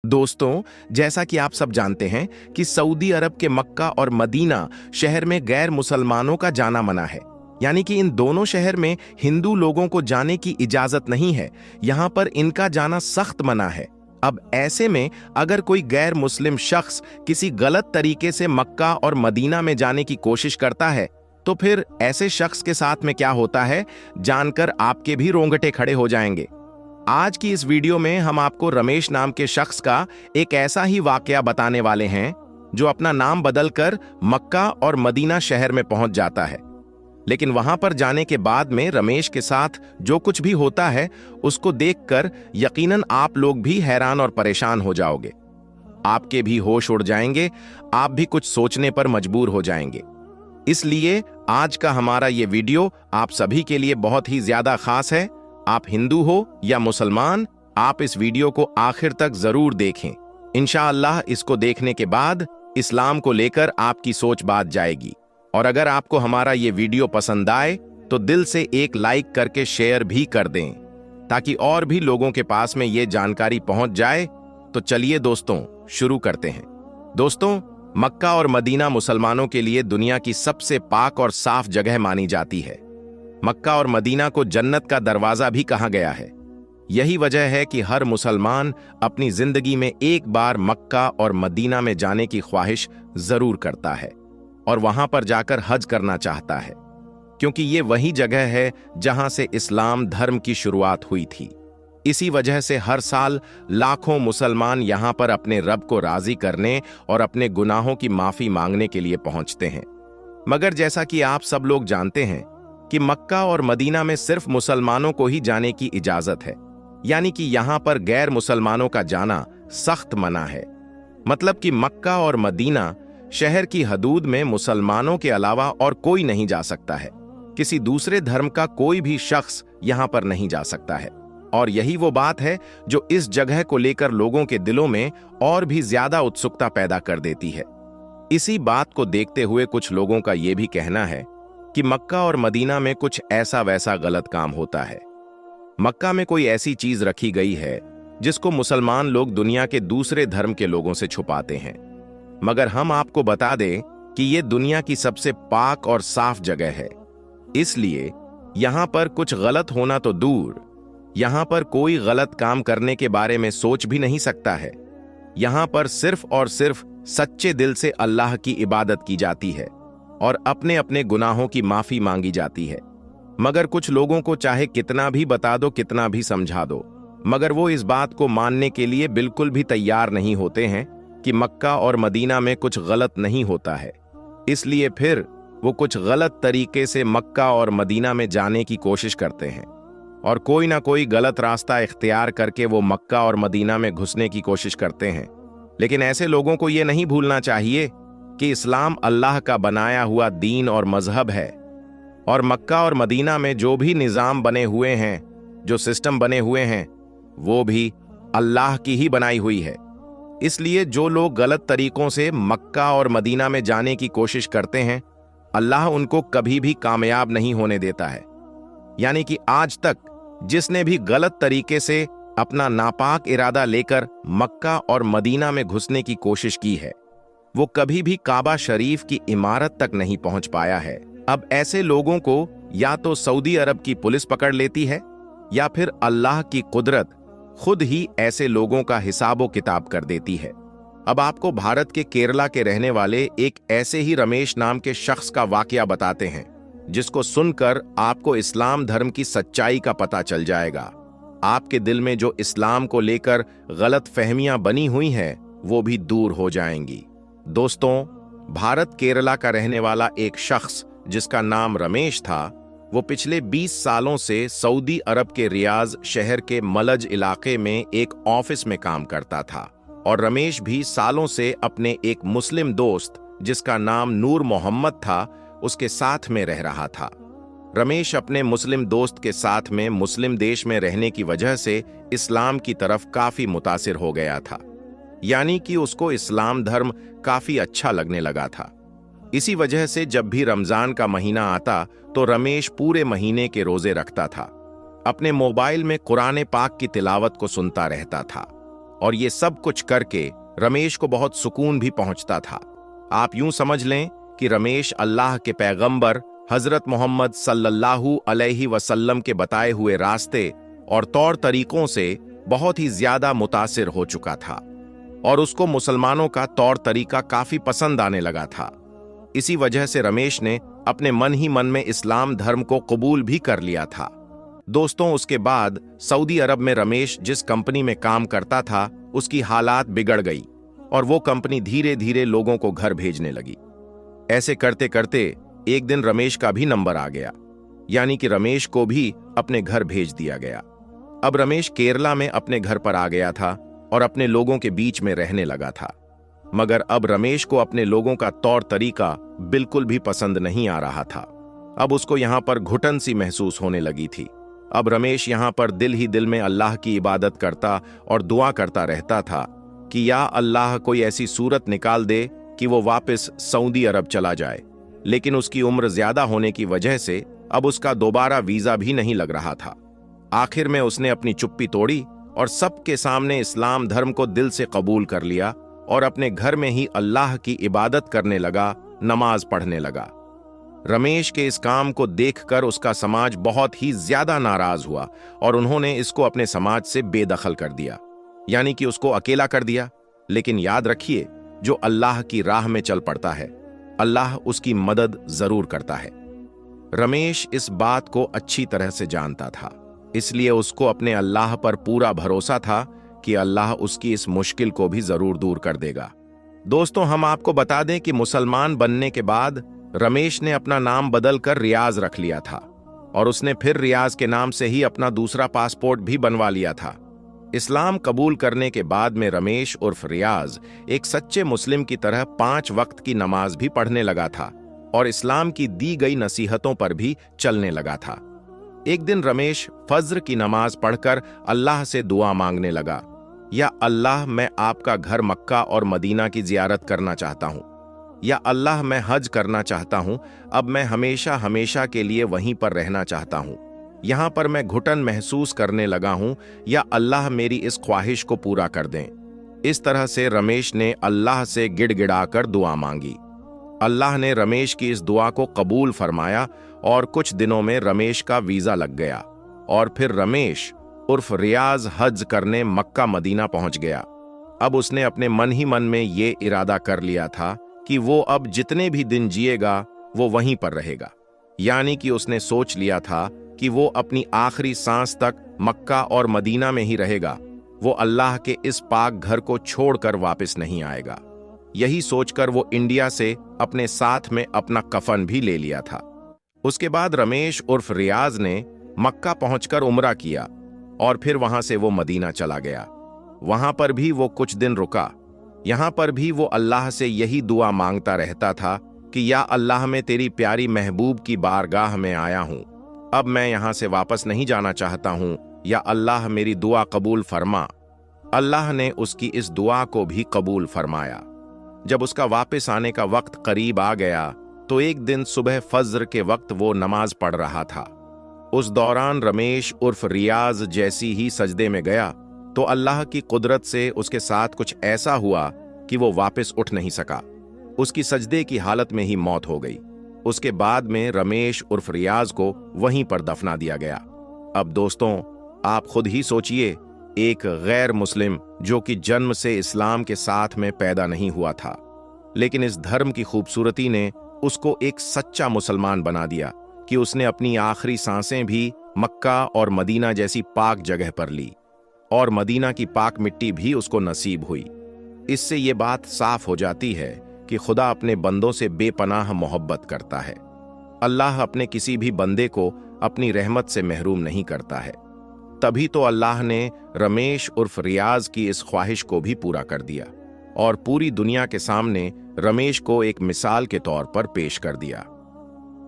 दोस्तों, जैसा कि आप सब जानते हैं कि सऊदी अरब के मक्का और मदीना शहर में गैर मुसलमानों का जाना मना है। यानी कि इन दोनों शहर में हिंदू लोगों को जाने की इजाजत नहीं है। यहाँ पर इनका जाना सख्त मना है। अब ऐसे में अगर कोई गैर मुस्लिम शख्स किसी गलत तरीके से मक्का और मदीना में जाने की कोशिश करता है, तो फिर ऐसे शख्स के साथ में क्या होता है, जानकर आपके भी रोंगटे खड़े हो जाएंगे। आज की इस वीडियो में हम आपको रमेश नाम के शख्स का एक ऐसा ही वाकया बताने वाले हैं जो अपना नाम बदलकर मक्का और मदीना शहर में पहुंच जाता है। लेकिन वहां पर जाने के बाद में रमेश के साथ जो कुछ भी होता है उसको देखकर यकीनन आप लोग भी हैरान और परेशान हो जाओगे। आपके भी होश उड़ जाएंगे, आप भी कुछ सोचने पर मजबूर हो जाएंगे। इसलिए आज का हमारा ये वीडियो आप सभी के लिए बहुत ही ज्यादा खास है। आप हिंदू हो या मुसलमान, आप इस वीडियो को आखिर तक जरूर देखें। इंशाअल्लाह इसको देखने के बाद इस्लाम को लेकर आपकी सोच बात जाएगी। और अगर आपको हमारा ये वीडियो पसंद आए तो दिल से एक लाइक करके शेयर भी कर दें, ताकि और भी लोगों के पास में ये जानकारी पहुंच जाए। तो चलिए दोस्तों, शुरू करते हैं। दोस्तों, मक्का और मदीना मुसलमानों के लिए दुनिया की सबसे पाक और साफ जगह मानी जाती है। मक्का और मदीना को जन्नत का दरवाजा भी कहा गया है। यही वजह है कि हर मुसलमान अपनी जिंदगी में एक बार मक्का और मदीना में जाने की ख्वाहिश जरूर करता है और वहां पर जाकर हज करना चाहता है, क्योंकि ये वही जगह है जहां से इस्लाम धर्म की शुरुआत हुई थी। इसी वजह से हर साल लाखों मुसलमान यहां पर अपने रब को राजी करने और अपने गुनाहों की माफी मांगने के लिए पहुंचते हैं। मगर जैसा कि आप सब लोग जानते हैं कि मक्का और मदीना में सिर्फ मुसलमानों को ही जाने की इजाजत है, यानी कि यहां पर गैर मुसलमानों का जाना सख्त मना है। मतलब कि मक्का और मदीना शहर की हदूद में मुसलमानों के अलावा और कोई नहीं जा सकता है। किसी दूसरे धर्म का कोई भी शख्स यहां पर नहीं जा सकता है। और यही वो बात है जो इस जगह को लेकर लोगों के दिलों में और भी ज्यादा उत्सुकता पैदा कर देती है। इसी बात को देखते हुए कुछ लोगों का यह भी कहना है कि मक्का और मदीना में कुछ ऐसा वैसा गलत काम होता है। मक्का में कोई ऐसी चीज रखी गई है जिसको मुसलमान लोग दुनिया के दूसरे धर्म के लोगों से छुपाते हैं। मगर हम आपको बता दें कि यह दुनिया की सबसे पाक और साफ जगह है। इसलिए यहां पर कुछ गलत होना तो दूर, यहां पर कोई गलत काम करने के बारे में सोच भी नहीं सकता है। यहां पर सिर्फ और सिर्फ सच्चे दिल से अल्लाह की इबादत की जाती है और अपने अपने गुनाहों की माफी मांगी जाती है। मगर कुछ लोगों को चाहे कितना भी बता दो, कितना भी समझा दो, मगर वो इस बात को मानने के लिए बिल्कुल भी तैयार नहीं होते हैं कि मक्का और मदीना में कुछ गलत नहीं होता है। इसलिए फिर वो कुछ गलत तरीके से मक्का और मदीना में जाने की कोशिश करते हैं और कोई ना कोई गलत रास्ता इख्तियार करके वो मक्का और मदीना में घुसने की कोशिश करते हैं। लेकिन ऐसे लोगों को ये नहीं भूलना चाहिए कि इस्लाम अल्लाह का बनाया हुआ दीन और मजहब है, और मक्का और मदीना में जो भी निज़ाम बने हुए हैं, जो सिस्टम बने हुए हैं, वो भी अल्लाह की ही बनाई हुई है। इसलिए जो लोग गलत तरीकों से मक्का और मदीना में जाने की कोशिश करते हैं, अल्लाह उनको कभी भी कामयाब नहीं होने देता है। यानी कि आज तक जिसने भी गलत तरीके से अपना नापाक इरादा लेकर मक्का और मदीना में घुसने की कोशिश की है, वो कभी भी काबा शरीफ की इमारत तक नहीं पहुंच पाया है। अब ऐसे लोगों को या तो सऊदी अरब की पुलिस पकड़ लेती है या फिर अल्लाह की कुदरत खुद ही ऐसे लोगों का हिसाबो किताब कर देती है। अब आपको भारत के केरला के रहने वाले एक ऐसे ही रमेश नाम के शख्स का वाकया बताते हैं, जिसको सुनकर आपको इस्लाम धर्म की सच्चाई का पता चल जाएगा। आपके दिल में जो इस्लाम को लेकर गलत फहमियां बनी हुई हैं, वो भी दूर हो जाएंगी। दोस्तों, भारत केरला का रहने वाला एक शख्स जिसका नाम रमेश था, वो पिछले 20 सालों से सऊदी अरब के रियाज शहर के मलज इलाके में एक ऑफिस में काम करता था। और रमेश भी सालों से अपने एक मुस्लिम दोस्त जिसका नाम नूर मोहम्मद था, उसके साथ में रह रहा था। रमेश अपने मुस्लिम दोस्त के साथ में मुस्लिम देश में रहने की वजह से इस्लाम की तरफ काफी मुतासिर हो गया था। यानी कि उसको इस्लाम धर्म काफी अच्छा लगने लगा था। इसी वजह से जब भी रमजान का महीना आता तो रमेश पूरे महीने के रोजे रखता था। अपने मोबाइल में कुरान पाक की तिलावत को सुनता रहता था और ये सब कुछ करके रमेश को बहुत सुकून भी पहुंचता था। आप यूं समझ लें कि रमेश अल्लाह के पैगंबर हजरत मोहम्मद सल्लल्लाहु अलैहि वसल्लम के बताए हुए रास्ते और तौर तरीकों से बहुत ही ज्यादा मुतासिर हो चुका था और उसको मुसलमानों का तौर तरीका काफी पसंद आने लगा था। इसी वजह से रमेश ने अपने मन ही मन में इस्लाम धर्म को कबूल भी कर लिया था। दोस्तों, उसके बाद सऊदी अरब में रमेश जिस कंपनी में काम करता था उसकी हालात बिगड़ गई और वो कंपनी धीरे धीरे लोगों को घर भेजने लगी। ऐसे करते करते एक दिन रमेश का भी नंबर आ गया, यानी कि रमेश को भी अपने घर भेज दिया गया। अब रमेश केरला में अपने घर पर आ गया था और अपने लोगों के बीच में रहने लगा था। मगर अब रमेश को अपने लोगों का तौर तरीका बिल्कुल भी पसंद नहीं आ रहा था। अब उसको यहाँ पर घुटन सी महसूस होने लगी थी। अब रमेश यहाँ पर दिल ही दिल में अल्लाह की इबादत करता और दुआ करता रहता था कि या अल्लाह कोई ऐसी सूरत निकाल दे कि वो वापस सऊदी अरब चला जाए। लेकिन उसकी उम्र ज्यादा होने की वजह से अब उसका दोबारा वीजा भी नहीं लग रहा था। आखिर में उसने अपनी चुप्पी तोड़ी और सबके सामने इस्लाम धर्म को दिल से कबूल कर लिया और अपने घर में ही अल्लाह की इबादत करने लगा, नमाज पढ़ने लगा। रमेश के इस काम को देखकर उसका समाज बहुत ही ज्यादा नाराज हुआ और उन्होंने इसको अपने समाज से बेदखल कर दिया, यानी कि उसको अकेला कर दिया। लेकिन याद रखिए, जो अल्लाह की राह में चल पड़ता है, अल्लाह उसकी मदद जरूर करता है। रमेश इस बात को अच्छी तरह से जानता था, इसलिए उसको अपने अल्लाह पर पूरा भरोसा था कि अल्लाह उसकी इस मुश्किल को भी जरूर दूर कर देगा। दोस्तों, हम आपको बता दें कि मुसलमान बनने के बाद रमेश ने अपना नाम बदलकर रियाज रख लिया था और उसने फिर रियाज के नाम से ही अपना दूसरा पासपोर्ट भी बनवा लिया था। इस्लाम कबूल करने के बाद में रमेश उर्फ रियाज एक सच्चे मुस्लिम की तरह 5 वक्त की नमाज भी पढ़ने लगा था और इस्लाम की दी गई नसीहतों पर भी चलने लगा था। एक दिन रमेश फज्र की नमाज पढ़कर अल्लाह से दुआ मांगने लगा, या अल्लाह, मैं आपका घर मक्का और मदीना की जियारत करना चाहता हूँ। या अल्लाह, मैं हज करना चाहता हूँ। अब मैं हमेशा हमेशा के लिए वहीं पर रहना चाहता हूँ। यहाँ पर मैं घुटन महसूस करने लगा हूँ। या अल्लाह, मेरी इस ख्वाहिश को पूरा कर दें। इस तरह से रमेश ने अल्लाह से गिड़गिड़ाकर दुआ मांगी। अल्लाह ने रमेश की इस दुआ को कबूल फरमाया और कुछ दिनों में रमेश का वीजा लग गया और फिर रमेश उर्फ रियाज हज करने मक्का मदीना पहुंच गया। अब उसने अपने मन ही मन में ये इरादा कर लिया था कि वो अब जितने भी दिन जिएगा वो वहीं पर रहेगा, यानी कि उसने सोच लिया था कि वो अपनी आखिरी सांस तक मक्का और मदीना में ही रहेगा। वो अल्लाह के इस पाक घर को छोड़कर वापस नहीं आएगा। यही सोचकर वो इंडिया से अपने साथ में अपना कफन भी ले लिया था। उसके बाद रमेश उर्फ रियाज ने मक्का पहुंचकर उम्रा किया और फिर वहां से वो मदीना चला गया। वहां पर भी वो कुछ दिन रुका। यहां पर भी वो अल्लाह से यही दुआ मांगता रहता था कि या अल्लाह, मैं तेरी प्यारी महबूब की बारगाह में आया हूं। अब मैं यहां से वापस नहीं जाना चाहता हूं। या अल्लाह, मेरी दुआ कबूल फरमा। अल्लाह ने उसकी इस दुआ को भी कबूल फरमाया। जब उसका वापस आने का वक्त करीब आ गया तो एक दिन सुबह फज्र के वक्त वो नमाज पढ़ रहा था। उस दौरान रमेश उर्फ रियाज जैसी ही सजदे में गया तो अल्लाह की कुदरत से उसके साथ कुछ ऐसा हुआ कि वो वापस उठ नहीं सका। उसकी सजदे की हालत में ही मौत हो गई। उसके बाद में रमेश उर्फ रियाज को वहीं पर दफना दिया गया। अब दोस्तों, आप खुद ही सोचिए, एक गैर मुस्लिम जो कि जन्म से इस्लाम के साथ में पैदा नहीं हुआ था, लेकिन इस धर्म की खूबसूरती ने उसको एक सच्चा मुसलमान बना दिया कि उसने अपनी आखिरी सांसें भी मक्का और मदीना जैसी पाक जगह पर ली और मदीना की पाक मिट्टी भी उसको नसीब हुई। इससे ये बात साफ हो जाती है कि खुदा अपने बंदों से बेपनाह मोहब्बत करता है। अल्लाह अपने किसी भी बंदे को अपनी रहमत से महरूम नहीं करता है। तभी तो अल्लाह ने रमेश उर्फ रियाज की इस ख्वाहिश को भी पूरा कर दिया और पूरी दुनिया के सामने रमेश को एक मिसाल के तौर पर पेश कर दिया।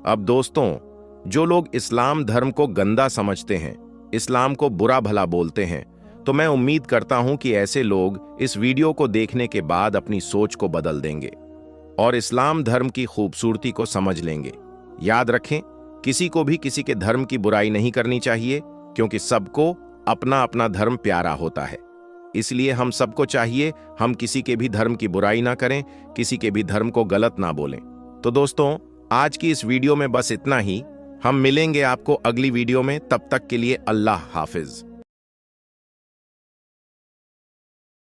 अब दोस्तों, जो लोग इस्लाम धर्म को गंदा समझते हैं, इस्लाम को बुरा भला बोलते हैं, तो मैं उम्मीद करता हूं कि ऐसे लोग इस वीडियो को देखने के बाद अपनी सोच को बदल देंगे और इस्लाम धर्म की खूबसूरती को समझ लेंगे। याद रखें, किसी को भी किसी के धर्म की बुराई नहीं करनी चाहिए, क्योंकि सबको अपना अपना धर्म प्यारा होता है। इसलिए हम सबको चाहिए हम किसी के भी धर्म की बुराई ना करें, किसी के भी धर्म को गलत ना बोलें। तो दोस्तों, आज की इस वीडियो में बस इतना ही। हम मिलेंगे आपको अगली वीडियो में, तब तक के लिए अल्लाह हाफिज।